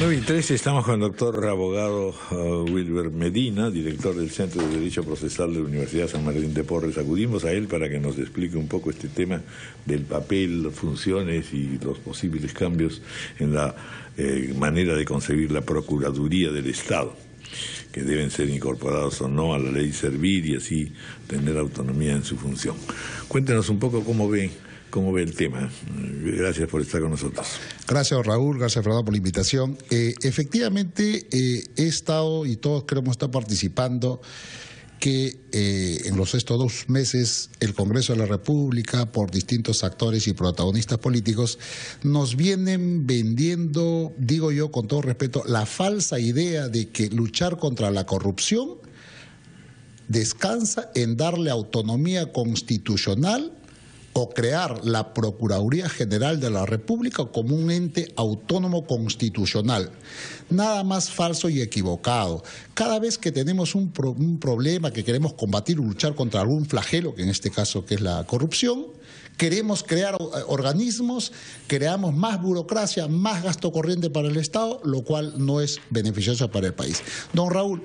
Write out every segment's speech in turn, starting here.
9:13 estamos con el doctor abogado Wilber Medina, director del Centro de Derecho Procesal de la Universidad San Martín de Porres. Acudimos a él para que nos explique un poco este tema del papel, funciones y los posibles cambios en la manera de concebir la Procuraduría del Estado, que deben ser incorporados o no a la ley Servir y así tener autonomía en su función. Cuéntenos un poco cómo ve el tema. Gracias por estar con nosotros. Gracias, Raúl. Gracias, Fernando, por la invitación. Efectivamente, he estado, y todos creo que hemos estado participando, que en estos 2 meses el Congreso de la República, por distintos actores y protagonistas políticos, nos vienen vendiendo, digo yo con todo respeto, la falsa idea de que luchar contra la corrupción descansa en darle autonomía constitucional o crear la Procuraduría General de la República como un ente autónomo constitucional. Nada más falso y equivocado. Cada vez que tenemos un problema que queremos combatir o luchar contra algún flagelo, que en este caso que es la corrupción, queremos crear organismos, creamos más burocracia, más gasto corriente para el Estado, lo cual no es beneficioso para el país. Don Raúl,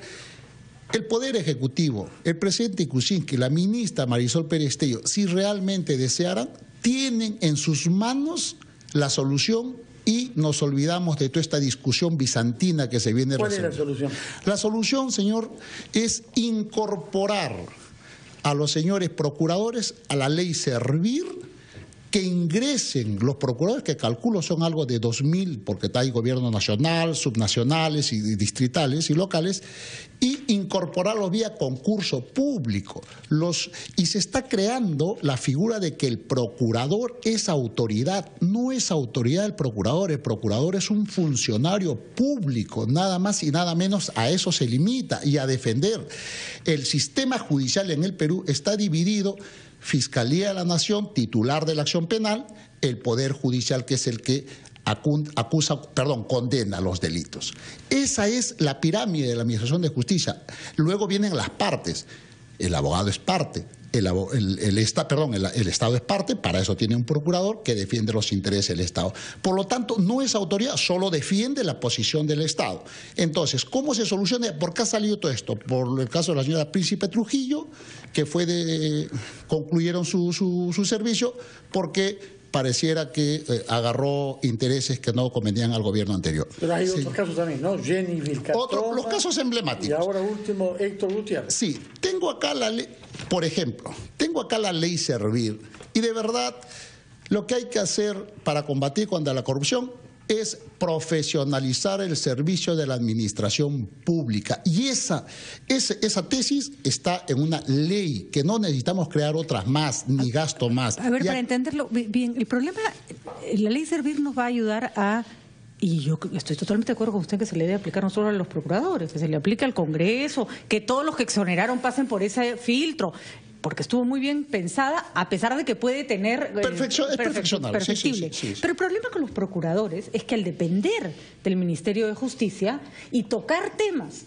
el Poder Ejecutivo, el presidente Kuczynski, la ministra Marisol Pérez Tello, si realmente desearan, tienen en sus manos la solución y nos olvidamos de toda esta discusión bizantina que se viene resolviendo. ¿Cuál es la solución? La solución, señor, es incorporar a los señores procuradores a la ley Servir, que ingresen los procuradores, que calculo son algo de 2.000, porque hay gobierno nacional, subnacionales y distritales y locales, y incorporarlos vía concurso público. Y se está creando la figura de que el procurador es autoridad. No es autoridad el procurador es un funcionario público, nada más y nada menos. A eso se limita y a defender. El sistema judicial en el Perú está dividido: Fiscalía de la Nación, titular de la acción penal, el Poder Judicial, que es el que condena los delitos. Esa es la pirámide de la Administración de Justicia. Luego vienen las partes. El abogado es parte, el Estado es parte, para eso tiene un procurador que defiende los intereses del Estado. Por lo tanto, no es autoridad, solo defiende la posición del Estado. Entonces, ¿cómo se soluciona? ¿Por qué ha salido todo esto? Por el caso de la señora Príncipe Trujillo, que concluyeron su servicio porque pareciera que agarró intereses que no convenían al gobierno anterior. Pero hay otros casos también, ¿no? Jenny Vilcatoma. Los casos emblemáticos. Y ahora último, Héctor Gutiérrez. Sí, tengo acá la ley, por ejemplo, tengo acá la ley Servir, y de verdad lo que hay que hacer para combatir contra la corrupción es profesionalizar el servicio de la administración pública. Y esa tesis está en una ley, que no necesitamos crear otras más, ni gasto más. A ver, para entenderlo bien, el problema, la ley Servir nos va a ayudar a... Y yo estoy totalmente de acuerdo con usted que se le debe aplicar no solo a los procuradores, que se le aplique al Congreso, que todos los que exoneraron pasen por ese filtro, porque estuvo muy bien pensada, a pesar de que puede tener... perfectible. Sí. Pero el problema con los procuradores es que al depender del Ministerio de Justicia y tocar temas,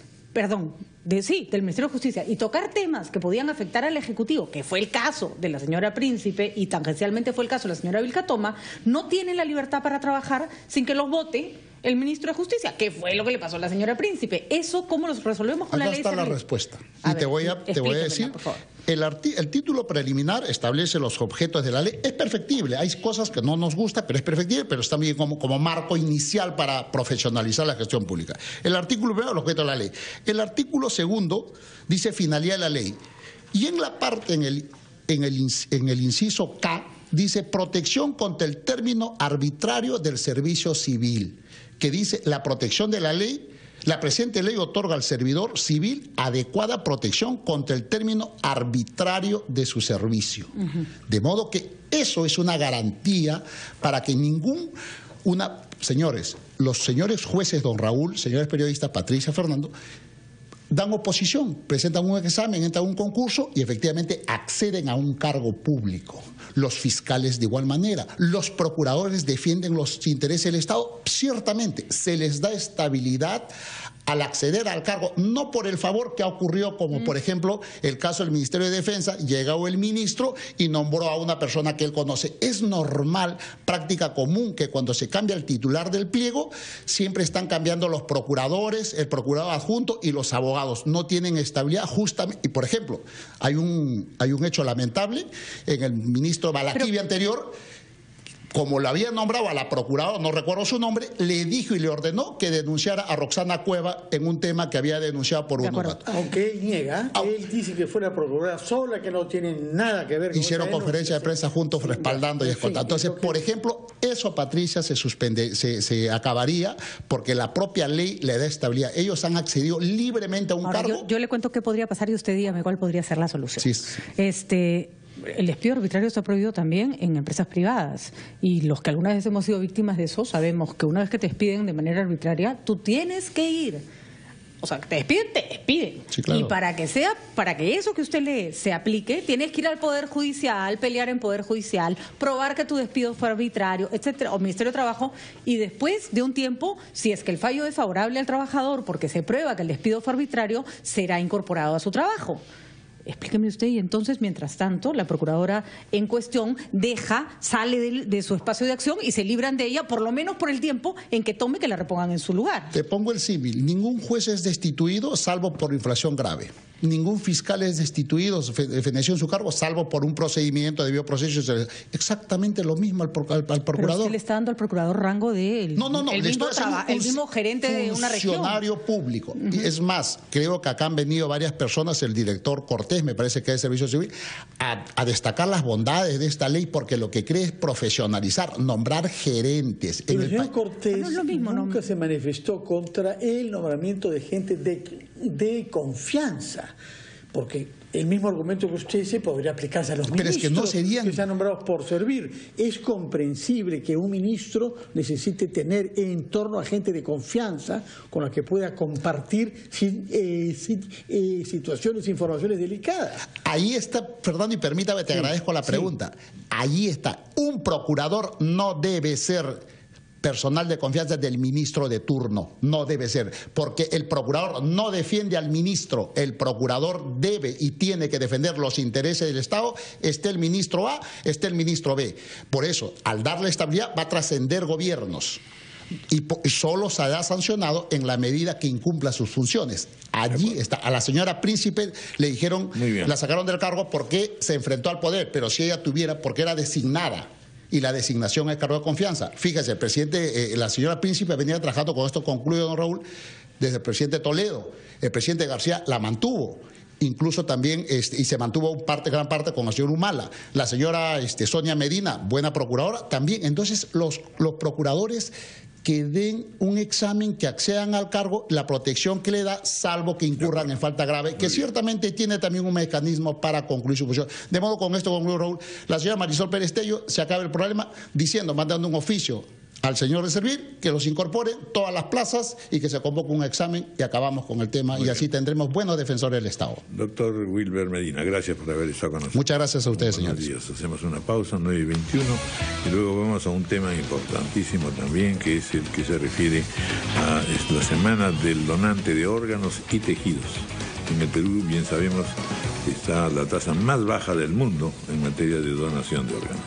del Ministerio de Justicia, y tocar temas que podían afectar al Ejecutivo, que fue el caso de la señora Príncipe y tangencialmente fue el caso de la señora Vilcatoma, no tienen la libertad para trabajar sin que los vote el ministro de Justicia, que fue lo que le pasó a la señora Príncipe. ¿Eso cómo lo resolvemos con la ley? Acá está la respuesta. Y te voy a decir, el título preliminar establece los objetos de la ley. Es perfectible, hay cosas que no nos gustan, pero es perfectible, pero está bien como marco inicial para profesionalizar la gestión pública. El artículo primero, los objetos de la ley. El artículo segundo dice finalidad de la ley. Y en la parte, en el inciso K, dice protección contra el término arbitrario del servicio civil, que dice la protección de la ley, la presente ley otorga al servidor civil adecuada protección contra el término arbitrario de su servicio. De modo que eso es una garantía para que señores, los señores jueces, don Raúl, señores periodistas, Patricia, Fernando, dan oposición, presentan un examen, entran a un concurso y efectivamente acceden a un cargo público. Los fiscales de igual manera, los procuradores defienden los intereses del Estado, ciertamente se les da estabilidad al acceder al cargo, no por el favor que ha ocurrido, como por ejemplo el caso del Ministerio de Defensa, llegó el ministro y nombró a una persona que él conoce. Es normal, práctica común, que cuando se cambia el titular del pliego, siempre están cambiando los procuradores, el procurador adjunto y los abogados. No tienen estabilidad justamente. Y por ejemplo, hay un hecho lamentable en el ministro Balaquivi anterior. Como lo había nombrado a la procuradora, no recuerdo su nombre, le dijo y le ordenó que denunciara a Roxana Cueva en un tema que había denunciado por unos datos. Aunque él niega, él dice que fue la procuradora sola, que no tiene nada que ver con hicieron conferencia de prensa juntos respaldando y escoltando. Entonces, por ejemplo, eso, Patricia, se acabaría porque la propia ley le da estabilidad. Ellos han accedido libremente a un cargo. Yo le cuento qué podría pasar y usted dígame cuál podría ser la solución. Sí. El despido arbitrario está prohibido también en empresas privadas y los que alguna vez hemos sido víctimas de eso sabemos que una vez que te despiden de manera arbitraria, tú tienes que ir. O sea, te despiden. Sí, claro. Y para que eso que usted lee se aplique, tienes que ir al Poder Judicial, pelear en Poder Judicial, probar que tu despido fue arbitrario, etcétera, o Ministerio de Trabajo, y después de un tiempo, si es que el fallo es favorable al trabajador porque se prueba que el despido fue arbitrario, será incorporado a su trabajo. Explíqueme usted, y entonces, mientras tanto, la procuradora en cuestión sale de su espacio de acción y se libran de ella, por lo menos por el tiempo en que tome que la repongan en su lugar. Te pongo el símil. Ningún juez es destituido salvo por infracción grave. Ningún fiscal es destituido, feneció en su cargo, salvo por un procedimiento debido a procesos. Exactamente lo mismo al procurador. Pero usted le está dando al procurador rango de el mismo gerente de una región. Funcionario público. Y es más, creo que acá han venido varias personas, el director Cortés, me parece que es de Servicio Civil, a destacar las bondades de esta ley, porque lo que cree es profesionalizar, nombrar gerentes. El señor Cortés nunca se manifestó contra el nombramiento de gente de confianza, porque el mismo argumento que usted dice podría aplicarse a los ministros es que no serían... que sean nombrados por servir. Es comprensible que un ministro necesite tener en torno a gente de confianza con la que pueda compartir situaciones, informaciones delicadas. Ahí está, perdón, y permítame, te agradezco la pregunta. Allí está. Un procurador no debe ser personal de confianza del ministro de turno, no debe ser, porque el procurador no defiende al ministro, el procurador debe y tiene que defender los intereses del Estado, esté el ministro A, esté el ministro B. Por eso, al darle estabilidad, va a trascender gobiernos. Y solo será sancionado en la medida que incumpla sus funciones. Allí está. A la señora Príncipe le dijeron, la sacaron del cargo porque se enfrentó al poder, pero si ella tuviera, porque era designada. Y la designación es cargo de confianza. Fíjese, el presidente, la señora Príncipe venía trabajando, con esto concluyo, don Raúl, desde el presidente Toledo. El presidente García la mantuvo. Incluso también, y se mantuvo gran parte con el señor Humala. La señora Sonia Medina, buena procuradora, también. Entonces, los procuradores que den un examen, que accedan al cargo, la protección que le da, salvo que incurran en falta grave, que ciertamente tiene también un mecanismo para concluir su función. De modo, con esto concluyo, Raúl, la señora Marisol Pérez Tello se acaba el problema diciendo, mandando un oficio al señor de Servir, que los incorpore todas las plazas y que se convoque un examen y acabamos con el tema. Y así tendremos buenos defensores del Estado. Doctor Wilber Medina, gracias por haber estado con nosotros. Muchas gracias a ustedes, señores. Buenos días. Hacemos una pausa, 9:21, y luego vamos a un tema importantísimo también, que es el que se refiere a la semana del donante de órganos y tejidos. En el Perú, bien sabemos, está la tasa más baja del mundo en materia de donación de órganos.